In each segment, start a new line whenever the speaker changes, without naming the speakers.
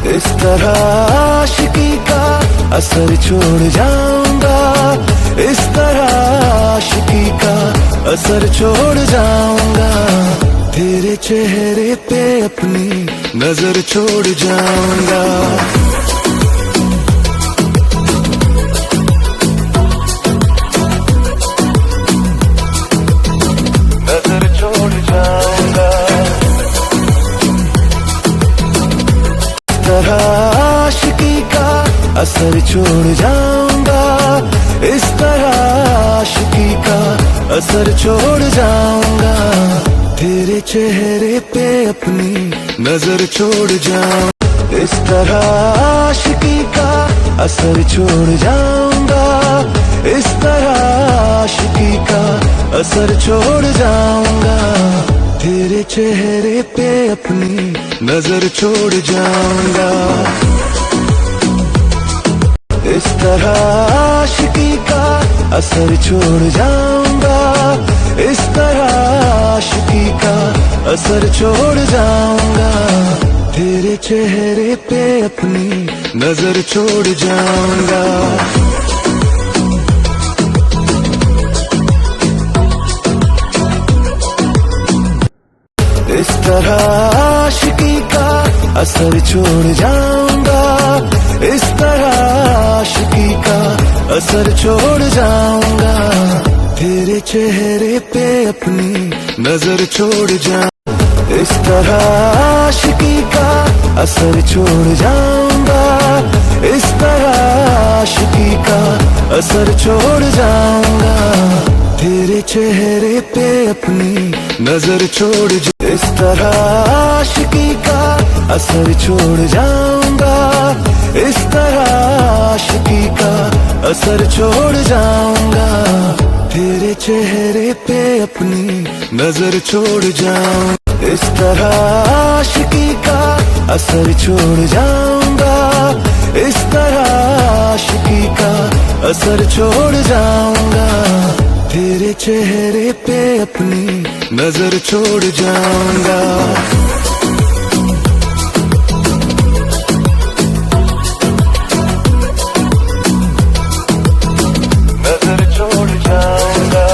इस तरह आशिकी का असर छोड़ जाऊंगा, इस तरह आशिकी का असर छोड़ जाऊंगा। तेरे चेहरे पे अपनी नजर छोड़ जाऊंगा। नजर छोड़ जाऊंगा। इस तरह आशिकी का असर छोड़ जाऊंगा, इस तरह आशिकी का असर छोड़ जाऊंगा। तेरे चेहरे पे अपनी नजर छोड़ जाऊं, इस तरह आशिकी का असर छोड़ जाऊंगा, इस तरह आशिकी का असर छोड़ जाऊंगा। तेरे चेहरे पे अपनी नजर छोड़ जाऊंगा। इस तरह आशिकी का असर छोड़ जाऊंगा, इस तरह आशिकी का असर छोड़ जाऊंगा। तेरे चेहरे पे अपनी नजर छोड़ जाऊंगा। इस तरह आशिकी का असर छोड़ जाऊंगा, इस तरह आशिकी का असर छोड़ जाऊंगा। तेरे चेहरे पे अपनी नजर छोड़ जाऊं, इस तरह आशिकी का असर छोड़ जाऊंगा, इस तरह आशिकी का असर छोड़ जाऊंगा। तेरे चेहरे पे अपनी नजर छोड़ जाऊं, इस तरह आशिकी का असर छोड़ जाऊंगा, इस तरह आशिकी का असर छोड़ जाऊंगा। तेरे चेहरे पे अपनी नजर छोड़ जाऊं, इस तरह आशिकी का असर छोड़ जाऊंगा, इस तरह आशिकी का असर छोड़ जाऊंगा। तेरे चेहरे पे अपनी नजर छोड़ जाऊंगा। नजर छोड़ जाऊंगा।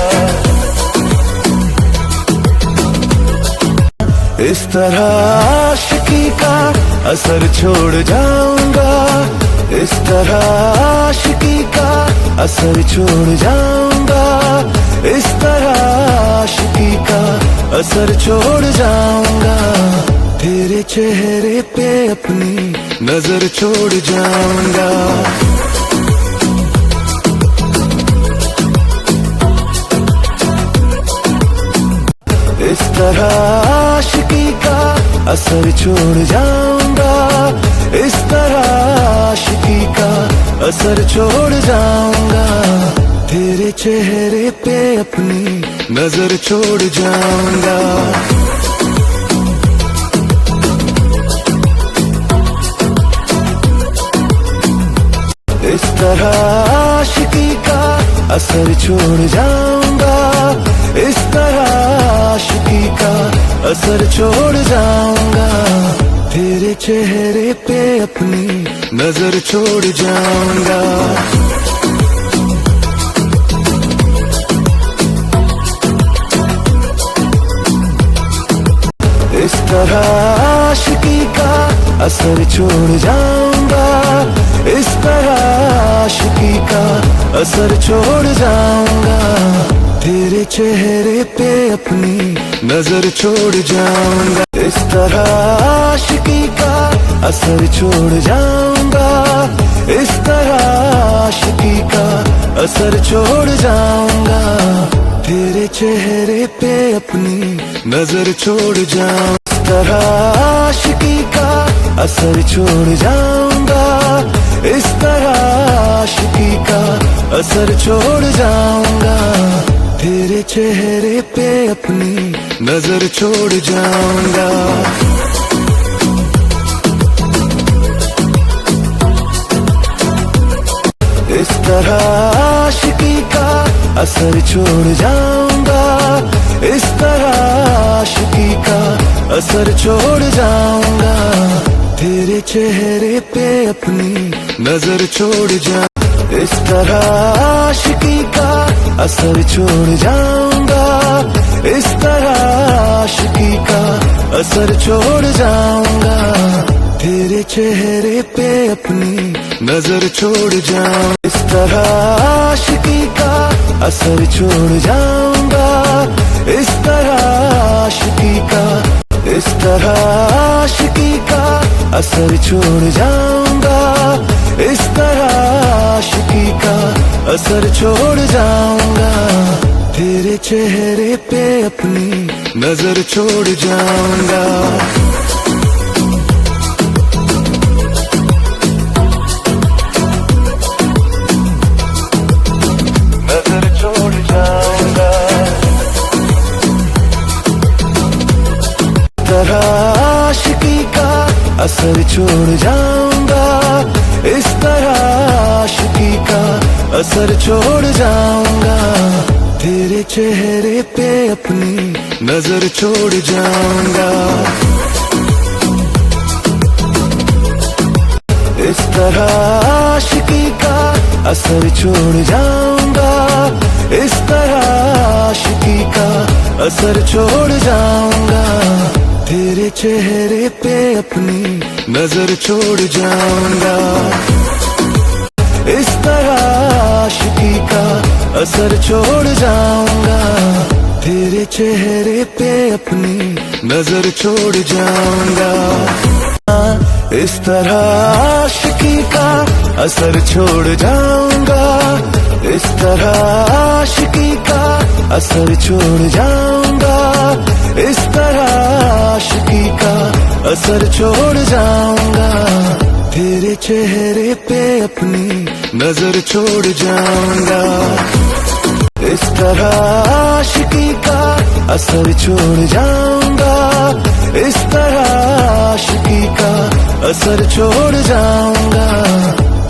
इस तरह आशिकी का असर छोड़ जाऊंगा, इस तरह आशिकी का असर छोड़ जाऊंगा, इस तरह आशिकी का असर छोड़ जाऊंगा। तेरे चेहरे पे अपनी नजर छोड़ जाऊंगा। इस तरह आशिकी का असर छोड़ जाऊंगा, इस तरह आशिकी का असर छोड़ जाऊंगा। तेरे चेहरे पे अपनी नजर छोड़ जाऊंगा। इस तरह आशिकी का असर छोड़ जाऊंगा, इस तरह आशिकी का असर छोड़ जाऊंगा। तेरे चेहरे पे अपनी नजर छोड़ जाऊंगा। इस तरह आशिकी का असर छोड़ जाऊंगा, इस तरह आशिकी का असर छोड़ जाऊंगा। तेरे चेहरे पे अपनी नजर छोड़ जाऊंगा। इस तरह आशिकी का असर छोड़ जाऊंगा, इस तरह आशिकी का असर छोड़ जाऊंगा। तेरे चेहरे पे अपनी नजर छोड़ जाऊं, इस तरह आशिकी का असर छोड़ जाऊंगा, इस तरह आशिकी का असर छोड़ जाऊंगा। तेरे चेहरे पे अपनी नजर छोड़ जाऊंगा। इस तरह आशिकी का असर छोड़ जाऊंगा, इस तरह आशिकी का असर छोड़ जाऊंगा। तेरे चेहरे पे अपनी नजर छोड़ जा। इस तरह आशिकी का असर छोड़ जाऊंगा, इस तरह आशिकी का असर छोड़ जाऊंगा। तेरे चेहरे पे अपनी नजर छोड़ जाऊं, इस तरह आशिकी का असर छोड़ जाऊंगा, इस तरह आशिकी का, इस तरह आशिकी का असर छोड़ जाऊंगा, इस तरह आशिकी का असर छोड़ जाऊंगा। तेरे चेहरे पे अपनी नजर छोड़ जाऊंगा। नजर छोड़ जाऊंगा, तरह आशिकी का असर छोड़ जाऊंगा, इस तरह आशिकी का असर छोड़ जाऊंगा। तेरे चेहरे पे अपनी नजर छोड़ जाऊंगा, इस तरह आशिकी का असर छोड़ जाऊंगा, इस तरह आशिकी का असर छोड़ जाऊंगा। तेरे चेहरे पे अपनी नजर छोड़ जाऊंगा, इस तरह आशिकी का असर छोड़ जाऊंगा। तेरे चेहरे पे अपनी नजर छोड़ जाऊंगा, इस तरह आशिकी का असर छोड़ जाऊंगा, इस तरह आशिकी का असर छोड़ जाऊंगा, इस तरह आशिकी का असर छोड़ जाऊंगा। तेरे चेहरे पे अपनी नजर छोड़ जाऊंगा, इस तरह आशिकी का असर छोड़ जाऊंगा, इस तरह आशिकी का असर छोड़ जाऊंगा।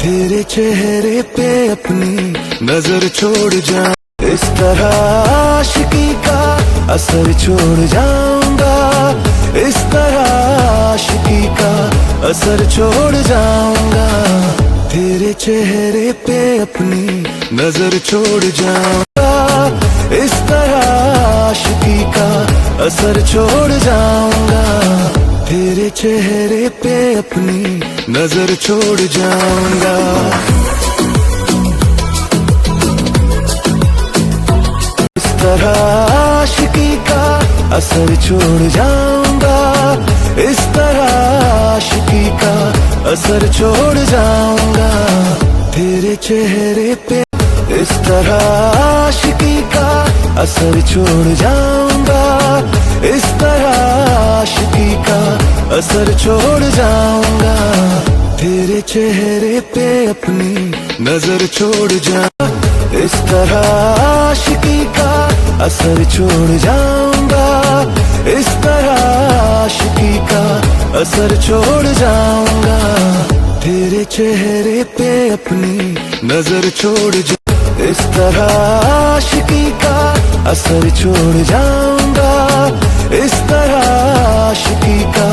तेरे चेहरे पे अपनी नजर छोड़ जाऊंगा, इस तरह आशिकी का असर छोड़ जाऊंगा, इस तरह आशिकी का असर छोड़ जाऊंगा। तेरे चेहरे पे अपनी नजर छोड़ जाऊंगा, इस तरह आशिकी का असर छोड़ जाऊंगा। तेरे चेहरे पे अपनी नजर छोड़ जाऊंगा, इस तरह आशिकी का असर छोड़ जाऊंगा, इस तरह आशिकी का असर छोड़ जाऊंगा। तेरे चेहरे पे इस तरह आशिकी का असर छोड़ जाऊंगा, इस तरह आशिकी का असर छोड़ जाऊंगा। तेरे चेहरे पे अपनी नजर छोड़ जा, इस तरह आशिकी का असर छोड़ जाऊंगा, इस तरह आशिकी का असर छोड़ जाऊंगा। तेरे चेहरे पे अपनी नजर छोड़ जा, इस तरह आशिकी का असर छोड़ जाऊंगा, इस तरह आशिकी का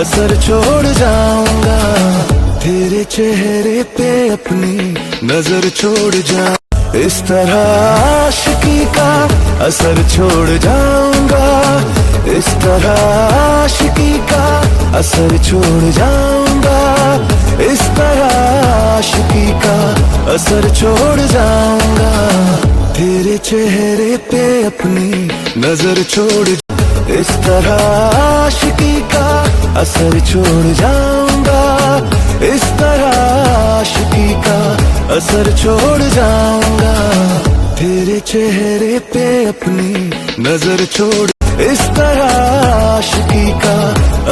असर छोड़ जाऊंगा। तेरे चेहरे पे अपनी नजर छोड़ जा, इस तरह आशिकी का असर छोड़ जाऊंगा, इस तरह आशिकी का असर छोड़ जाऊंगा, इस तरह आशिकी का असर छोड़ जाऊंगा। तेरे चेहरे पे अपनी नजर छोड़ जा, इस तरह आशिकी का असर छोड़ जाऊंगा, इस तरह आशिकी का असर छोड़ जाऊंगा। तेरे चेहरे पे अपनी नजर छोड़, इस तरह आशिकी का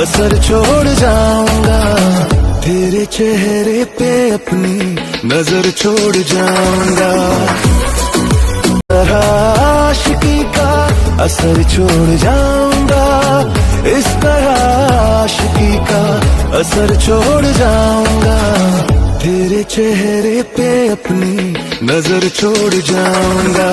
असर छोड़ जाऊंगा। तेरे चेहरे पे अपनी नजर छोड़ जाऊंगा, तरह आशिकी का असर छोड़ जाऊंगा, इस तरह आशिकी का असर छोड़ जाऊंगा। तेरे चेहरे पे अपनी नजर छोड़ जाऊंगा।